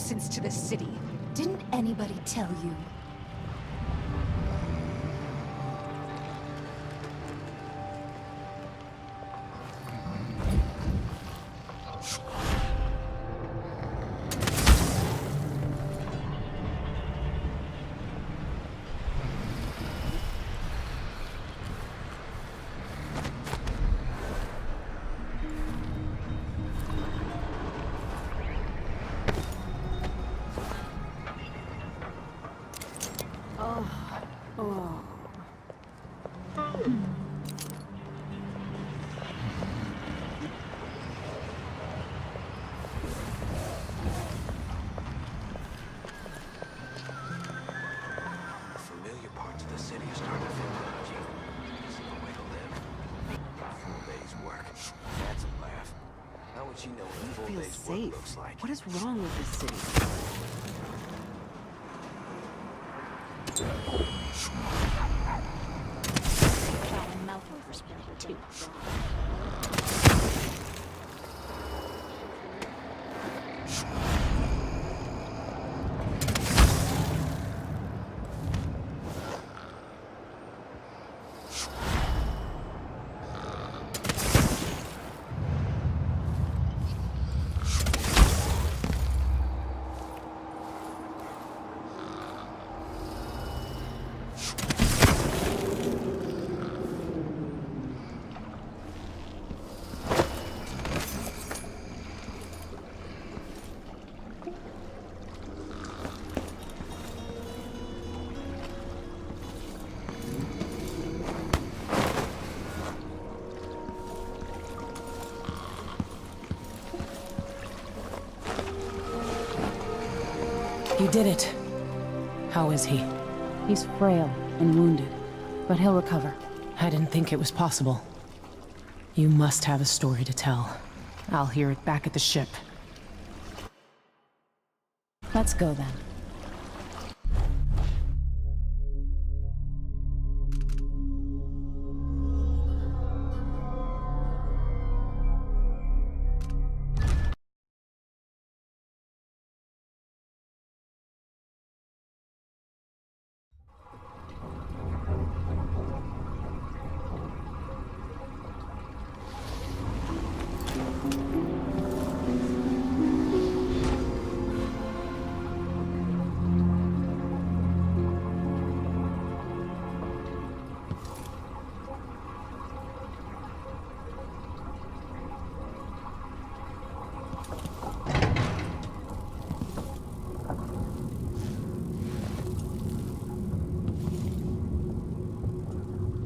nuisance to the city. Didn't anybody tell you? What is wrong with this city? Got mouth overspray too. You did it. How is he? He's frail and wounded, but he'll recover. I didn't think it was possible. You must have a story to tell. I'll hear it back at the ship. Let's go then.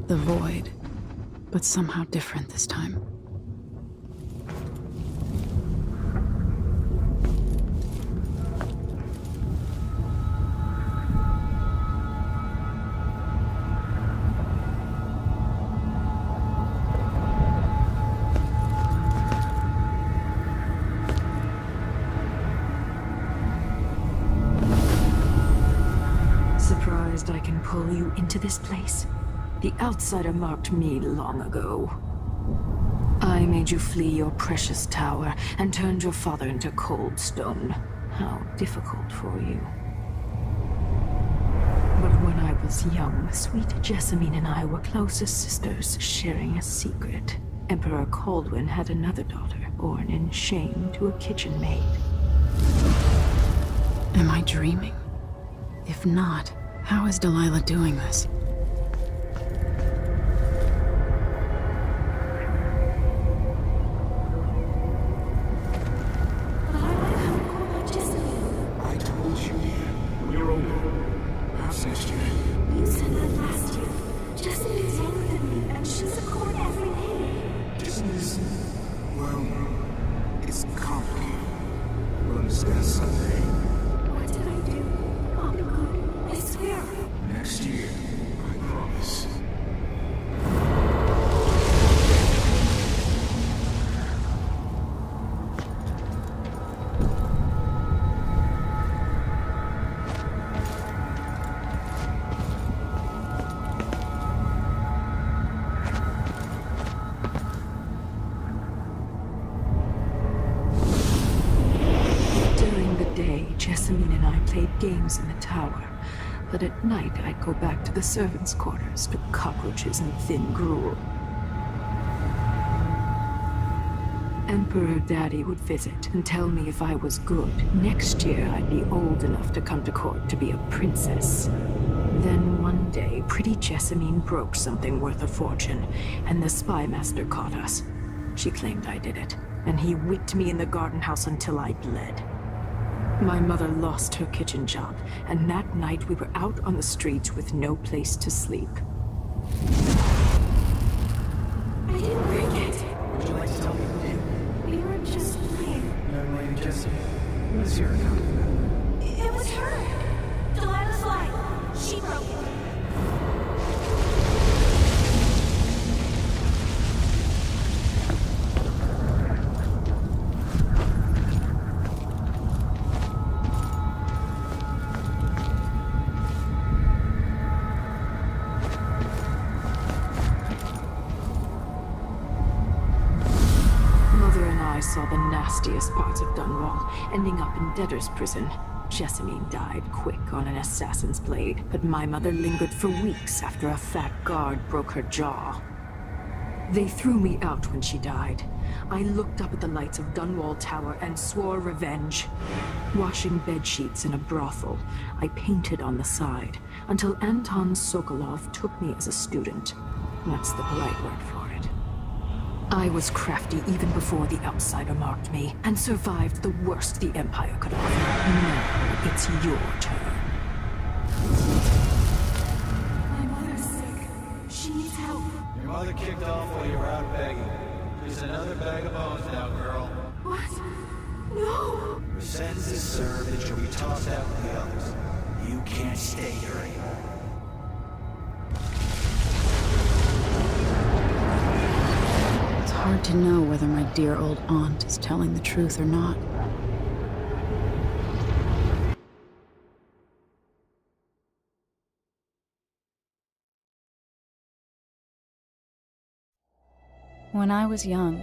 The void, but somehow different this time. Surprised I can pull you into this place? The outsider marked me long ago. I made you flee your precious tower and turned your father into cold stone. How difficult for you. But when I was young, sweet Jessamine and I were close as sisters, sharing a secret. Emperor Kaldwin had another daughter, born in shame to a kitchen maid. Am I dreaming? If not, how is Delilah doing this? During the day, rooms in the tower, but at night I'd go back to the servants' quarters to cockroaches and thin gruel. Emperor Daddy would visit and tell me if I was good, next year I'd be old enough to come to court to be a princess. Then one day, pretty Jessamine broke something worth a fortune, and the spy master caught us. She claimed I did it, and he whipped me in the garden house until I bled. My mother lost her kitchen job, and that night we were out on the streets with no place to sleep. I didn't break it. Would you like to tell me who did? We were just playing. Young lady Jessie, what is your account of that? It was her! Delilah's line. She broke it. I saw the nastiest parts of Dunwall, ending up in debtor's prison. Jessamine died quick on an assassin's blade, but my mother lingered for weeks after a fat guard broke her jaw. They threw me out when she died. I looked up at the lights of Dunwall Tower and swore revenge. Washing bedsheets in a brothel, I painted on the side, until Anton Sokolov took me as a student. That's the polite word for it. I was crafty even before the outsider marked me, and survived the worst the Empire could offer. Now it's your turn. My mother's sick. She needs help. Your mother kicked off while you were out begging. There's another bag of bones now, girl. What? No! Your sentence is served and she'll be tossed out with the others. You can't stay here anymore. It's hard to know whether my dear old aunt is telling the truth or not. When I was young,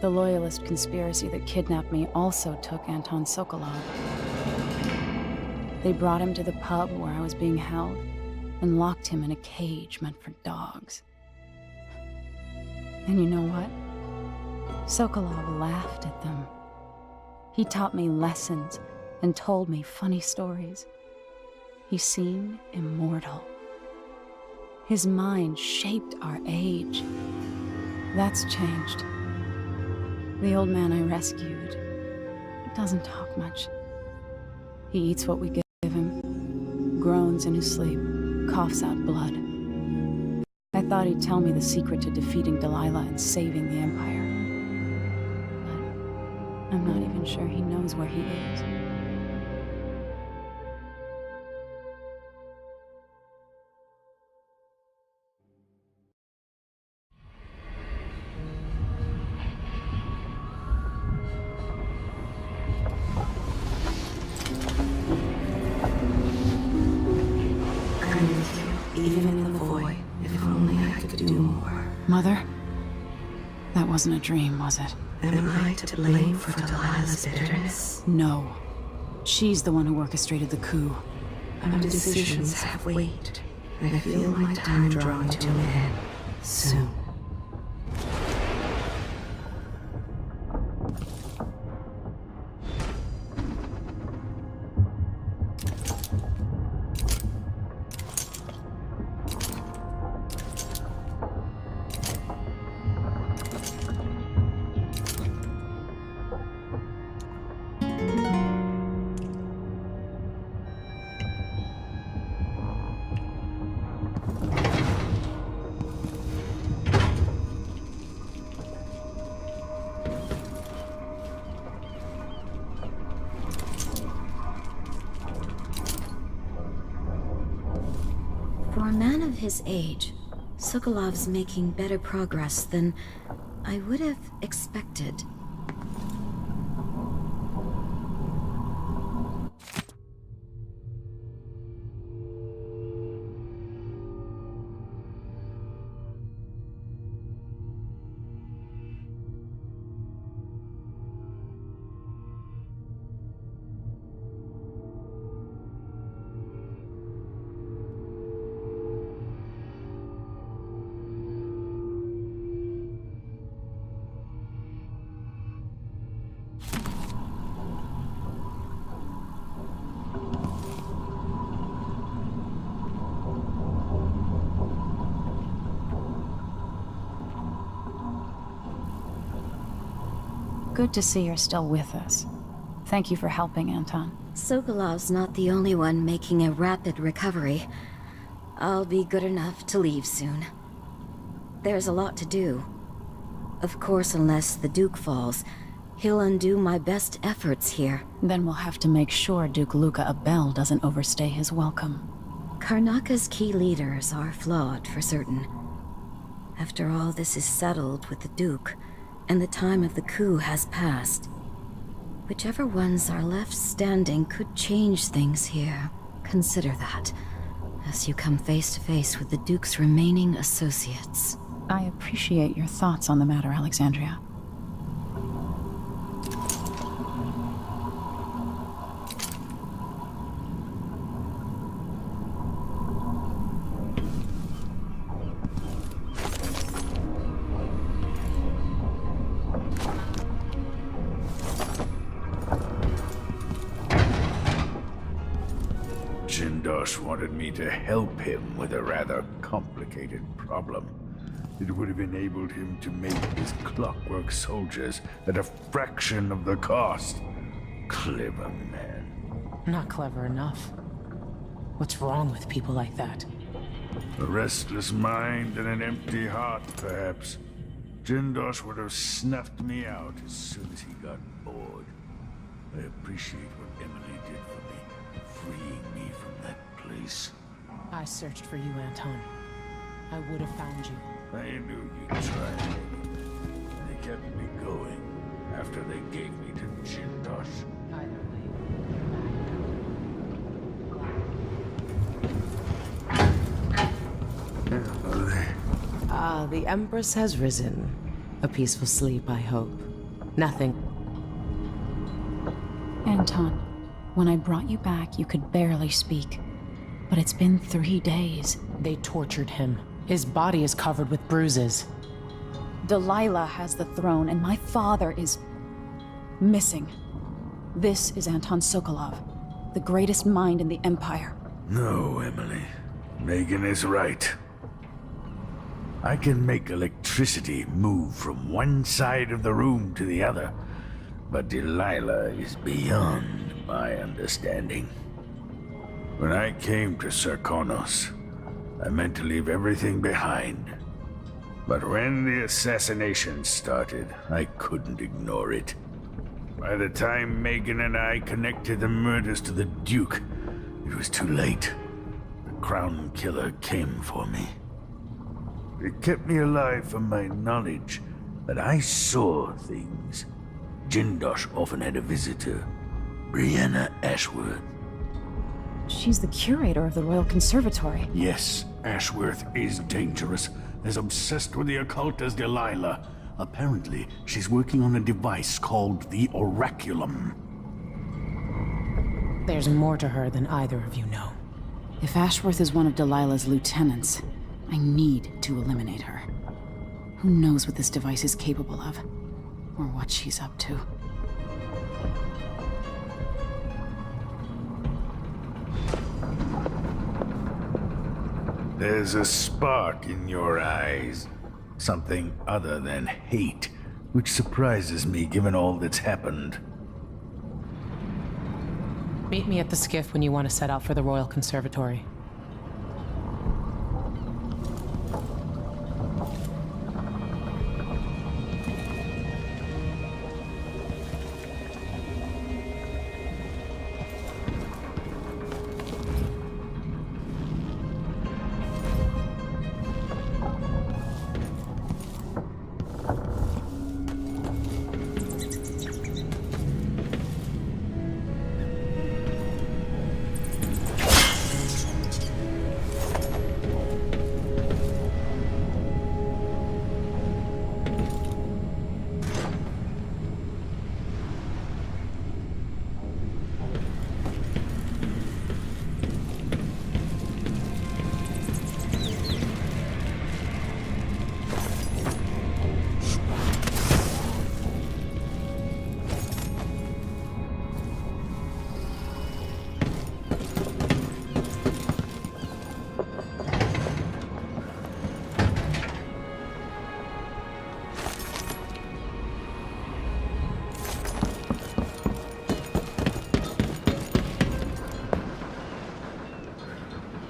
the Loyalist conspiracy that kidnapped me also took Anton Sokolov. They brought him to the pub where I was being held and locked him in a cage meant for dogs. And you know what? Sokolov laughed at them. He taught me lessons and told me funny stories. He seemed immortal. His mind shaped our age. That's changed. The old man I rescued doesn't talk much. He eats what we give him, groans in his sleep, coughs out blood. I thought he'd tell me the secret to defeating Delilah and saving the Empire. But I'm not even sure he knows where he is. Even in the void, if only I could do more. Mother? That wasn't a dream, was it? Am I to blame for Delilah's bitterness? No. She's the one who orchestrated the coup. Our decisions have weight. I feel my time drawing to an end soon. For a man of his age, Sokolov's making better progress than I would have expected. Good to see you're still with us. Thank you for helping, Anton. Sokolov's not the only one making a rapid recovery. I'll be good enough to leave soon. There's a lot to do. Of course, unless the Duke falls, he'll undo my best efforts here. Then we'll have to make sure Duke Luca Abel doesn't overstay his welcome. Karnaca's key leaders are flawed, for certain. After all this is settled with the Duke, and the time of the coup has passed, whichever ones are left standing could change things here. Consider that, as you come face to face with the Duke's remaining associates. I appreciate your thoughts on the matter, Alexandria. Jindosh wanted me to help him with a rather complicated problem. It would have enabled him to make his clockwork soldiers at a fraction of the cost. Clever man. Not clever enough. What's wrong with people like that? A restless mind and an empty heart, perhaps. Jindosh would have snuffed me out as soon as he got bored. I appreciate what Emily did for me, freeing me from that place. I searched for you, Anton. I would have found you. I knew you'd try. They kept me going after they gave me to Jindosh. The Empress has risen. A peaceful sleep, I hope. Nothing. Anton, when I brought you back, you could barely speak. But it's been 3 days. They tortured him. His body is covered with bruises. Delilah has the throne, and my father is missing. This is Anton Sokolov, the greatest mind in the Empire. No, Emily. Megan is right. I can make electricity move from one side of the room to the other, but Delilah is beyond my understanding. When I came to Sarkonos, I meant to leave everything behind. But when the assassination started, I couldn't ignore it. By the time Megan and I connected the murders to the Duke, it was too late. The Crown Killer came for me. It kept me alive from my knowledge that I saw things. Jindosh often had a visitor, Brianna Ashworth. She's the curator of the Royal Conservatory. Yes, Ashworth is dangerous, as obsessed with the occult as Delilah. Apparently, she's working on a device called the Oraculum. There's more to her than either of you know. If Ashworth is one of Delilah's lieutenants, I need to eliminate her. Who knows what this device is capable of, or what she's up to. There's a spark in your eyes. Something other than hate, which surprises me given all that's happened. Meet me at the skiff when you want to set out for the Royal Conservatory.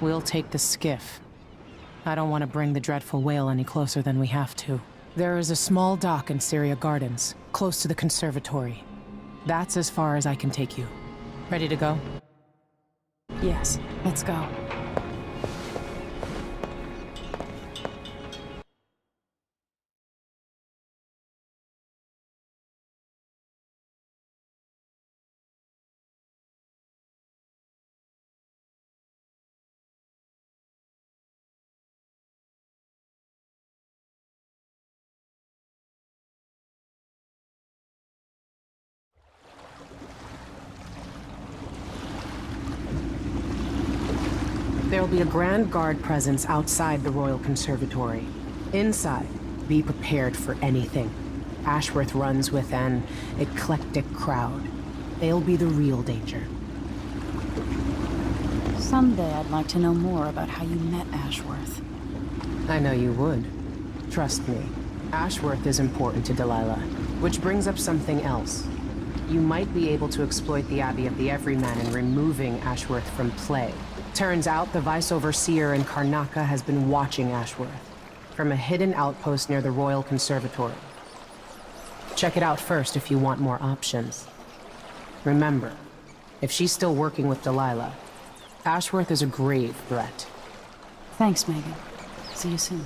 We'll take the skiff. I don't want to bring the dreadful whale any closer than we have to. There is a small dock in Syria Gardens, close to the conservatory. That's as far as I can take you. Ready to go? Yes, let's go. There'll be a Grand Guard presence outside the Royal Conservatory. Inside, be prepared for anything. Ashworth runs with an eclectic crowd. They'll be the real danger. Someday I'd like to know more about how you met Ashworth. I know you would. Trust me. Ashworth is important to Delilah, which brings up something else. You might be able to exploit the Abbey of the Everyman in removing Ashworth from play. Turns out the Vice-Overseer in Karnaca has been watching Ashworth from a hidden outpost near the Royal Conservatory. Check it out first if you want more options. Remember, if she's still working with Delilah, Ashworth is a grave threat. Thanks, Megan. See you soon.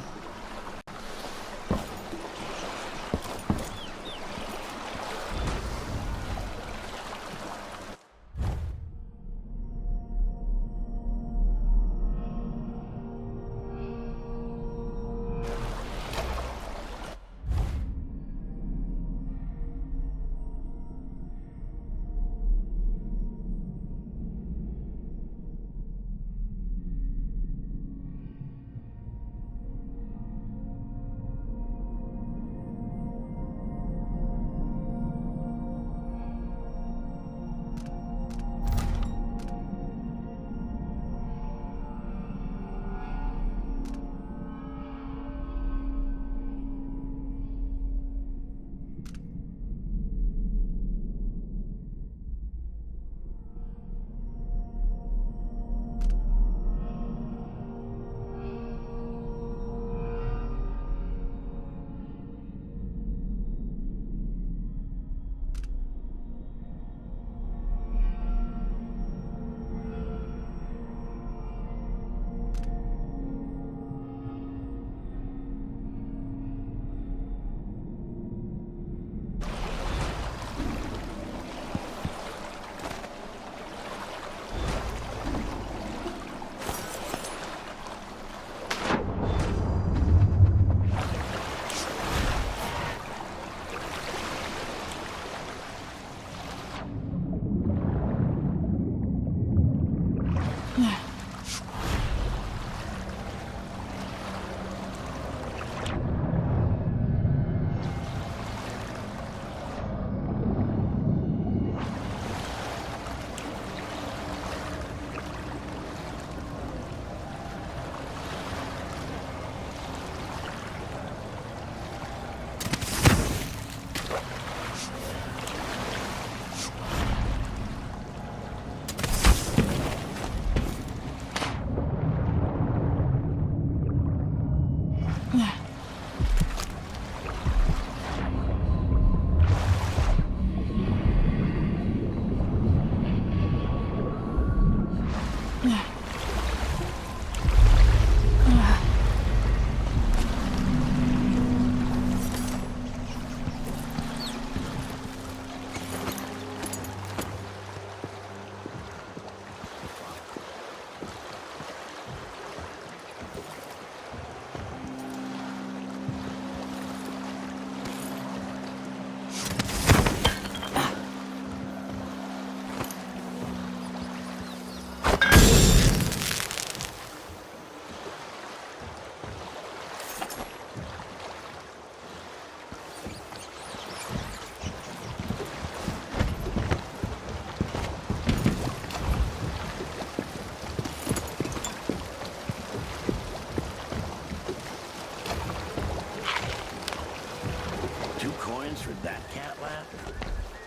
For that cat lap?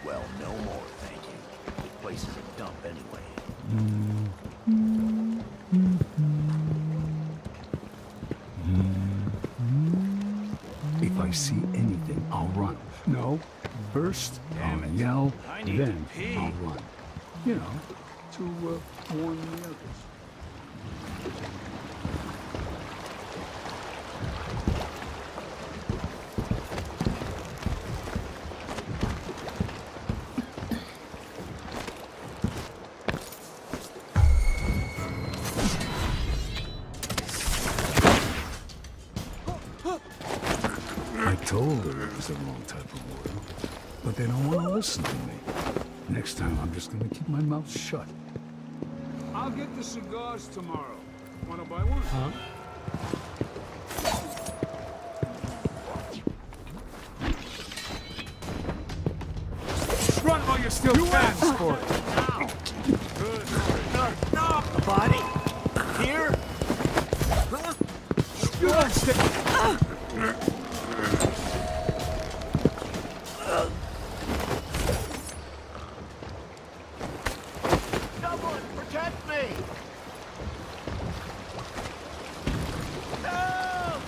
Well, no more, thank you. The place is a dump anyway. I see anything, I'll run. No, first I'll yell, then I'll run. You know, to warn the others. I told her it was the wrong type of oil, but they don't want to listen to me. Next time, I'm just gonna keep my mouth shut. I'll get the cigars tomorrow. Wanna buy one? Huh? Run while you're still fat, sport. Good. No. A body? Here? You don't stay. Someone protect me! Help!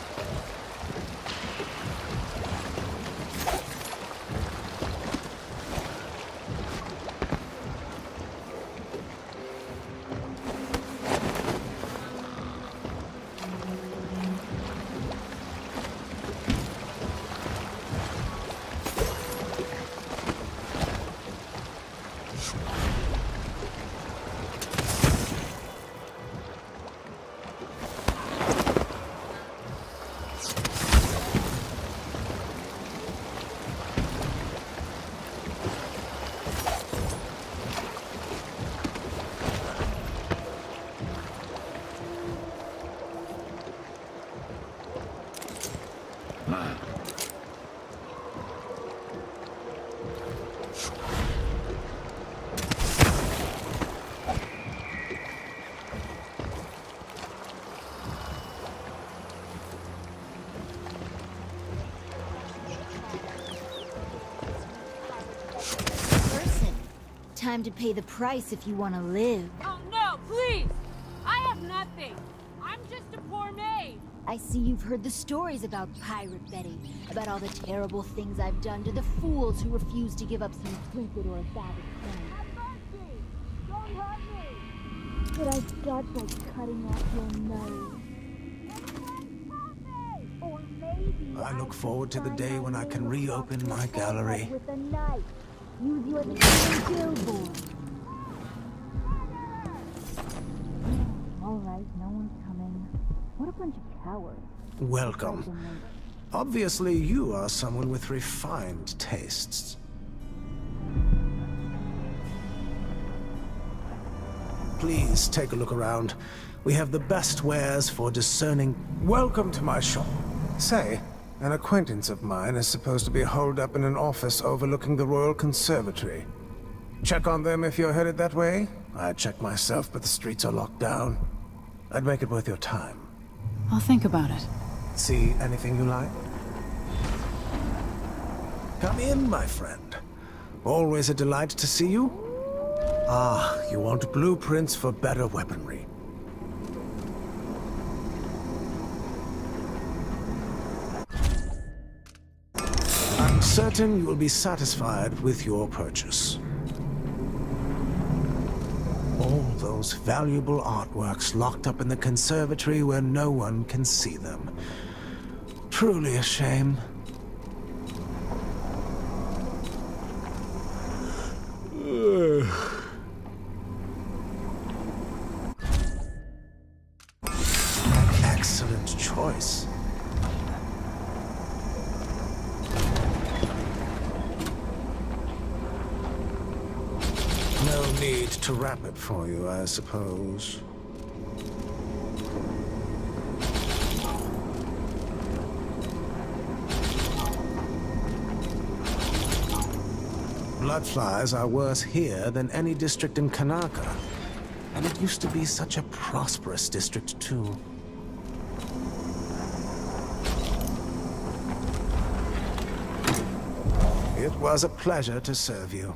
Time to pay the price if you want to live. Oh no, please! I have nothing. I'm just a poor maid. I see you've heard the stories about Pirate Betty, about all the terrible things I've done to the fools who refuse to give up some trinket or a savage friend. Have mercy! Don't hurt me! But I start by cutting off your nose. Or maybe I look forward to the day when I can reopen my gallery. with a knife. Use you as a billboard. All right, no one's coming. What a bunch of cowards. Welcome. Obviously, you are someone with refined tastes. Please take a look around. We have the best wares for discerning. Welcome to my shop. Say, an acquaintance of mine is supposed to be holed up in an office overlooking the Royal Conservatory. Check on them if you're headed that way. I'd check myself, but the streets are locked down. I'd make it worth your time. I'll think about it. See anything you like? Come in, my friend. Always a delight to see you. Ah, you want blueprints for better weaponry. I'm certain you will be satisfied with your purchase. All those valuable artworks locked up in the conservatory where no one can see them. Truly a shame. Excellent choice. No need to wrap it for you, I suppose. Bloodflies are worse here than any district in Karnaca. And it used to be such a prosperous district, too. It was a pleasure to serve you.